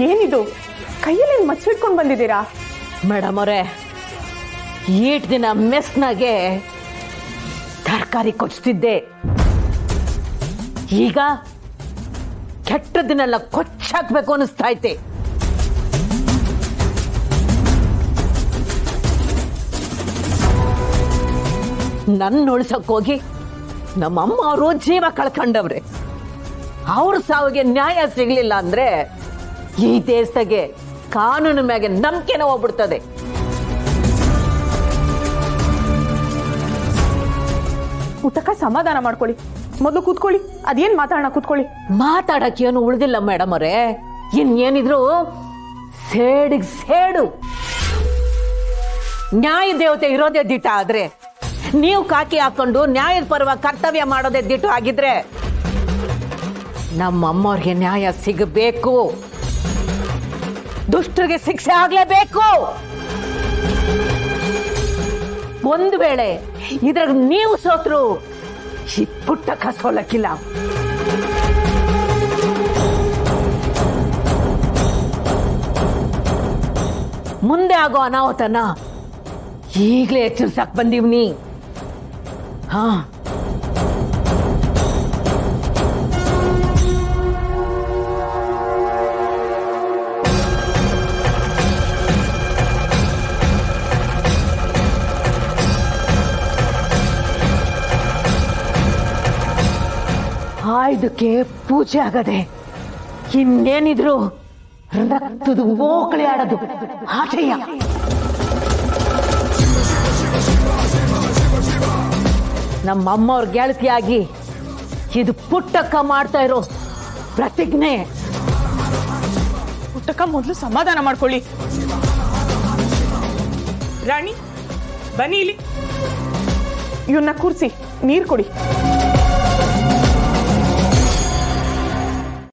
ಏನಿದು ಕೈಯಲ್ಲಿ ಮಚ್ಚಿಟ್ಕೊಂಡು ಬಂದಿದ್ದೀರಾ? ಮೇಡಮ್ ಅವರೇ, ಈಟ್ ದಿನ ಮೆಸ್ನಾಗೆ ತರಕಾರಿ ಕೊಚ್ತಿದ್ದೆ. ಈಗ ಕೆಟ್ಟದನ್ನೆಲ್ಲ ಕೊಚ್ಚಾಕ್ಬೇಕು ಅನಿಸ್ತಾ ಐತೆ. ನನ್ನ ಉಳಿಸಕ್ ಹೋಗಿ ನಮ್ಮಮ್ಮ ಅವರು ಜೀವ ಕಳ್ಕೊಂಡವ್ರೆ. ಅವ್ರ ಸಾವಿಗೆ ನ್ಯಾಯ ಸಿಗ್ಲಿಲ್ಲ ಅಂದ್ರೆ ಈ ದೇಶದಾಗೆ ಕಾನೂನು ಮ್ಯಾಗೆ ನಂಬಿಕೆನ ಹೋಗ್ಬಿಡ್ತದೆ. ಊಟಕ್ಕ ಸಮಾಧಾನ ಮಾಡ್ಕೊಳ್ಳಿ, ಮೊದಲು ಕೂತ್ಕೊಳ್ಳಿ. ಅದೇನ್ ಮಾತಾಡೋಣ, ಕೂತ್ಕೊಳ್ಳಿ. ಮಾತಾಡಕ್ಕೆ ಏನು ಉಳಿದಿಲ್ಲ ಮೇಡಮ್ ಅವರೇ. ಇನ್ನೇನಿದ್ರು ಸೇಡಿಗೆ ಸೇಡು. ನ್ಯಾಯ ದೇವತೆ ಇರೋದೇ ದಿಟ ಆದ್ರೆ, ನೀವು ಕಾಕಿ ಹಾಕೊಂಡು ನ್ಯಾಯದ ಪರವಾಗಿ ಕರ್ತವ್ಯ ಮಾಡೋದೇ ದಿಟ್ಟು ಆಗಿದ್ರೆ ನಮ್ಮಮ್ಮವ್ರಿಗೆ ನ್ಯಾಯ ಸಿಗಬೇಕು, ದುಷ್ಟರಿಗೆ ಶಿಕ್ಷೆ ಆಗ್ಲೇಬೇಕು. ಒಂದು ವೇಳೆ ಇದ್ರಾಗ ನೀವು ಸೋತ್ರು ಈ ಪುಟ್ಟ ಕಸೋಲಕ್ಕಿಲ್ಲ. ಮುಂದೆ ಆಗೋ ಅನಾಹುತನ ಈಗಲೇ ಎಚ್ಚರಿಸಕ್ ಬಂದೀವ್ನಿ. ಹಾ, ಆಯ್ದಕ್ಕೆ ಪೂಜೆ ಆಗದೆ ಇನ್ನೇನಿದ್ರು ರಕ್ತದ ಓಕಳಿ ಆಡೋದು ಆಟಯ್ಯ. ನಮ್ಮಮ್ಮವ್ರ ಗೆಳತಿಯಾಗಿ ಇದು ಪುಟ್ಟಕ್ಕ ಮಾಡ್ತಾ ಇರೋ ಪ್ರತಿಜ್ಞೆ. ಊಟಕ್ಕ ಮೊದಲು ಸಮಾಧಾನ ಮಾಡ್ಕೊಳ್ಳಿ. ರಾಣಿ ಬನ್ನಿ ಇಲ್ಲಿ. ಇವನ್ನ ಕೂರಿಸಿ ನೀರು ಕೊಡಿ.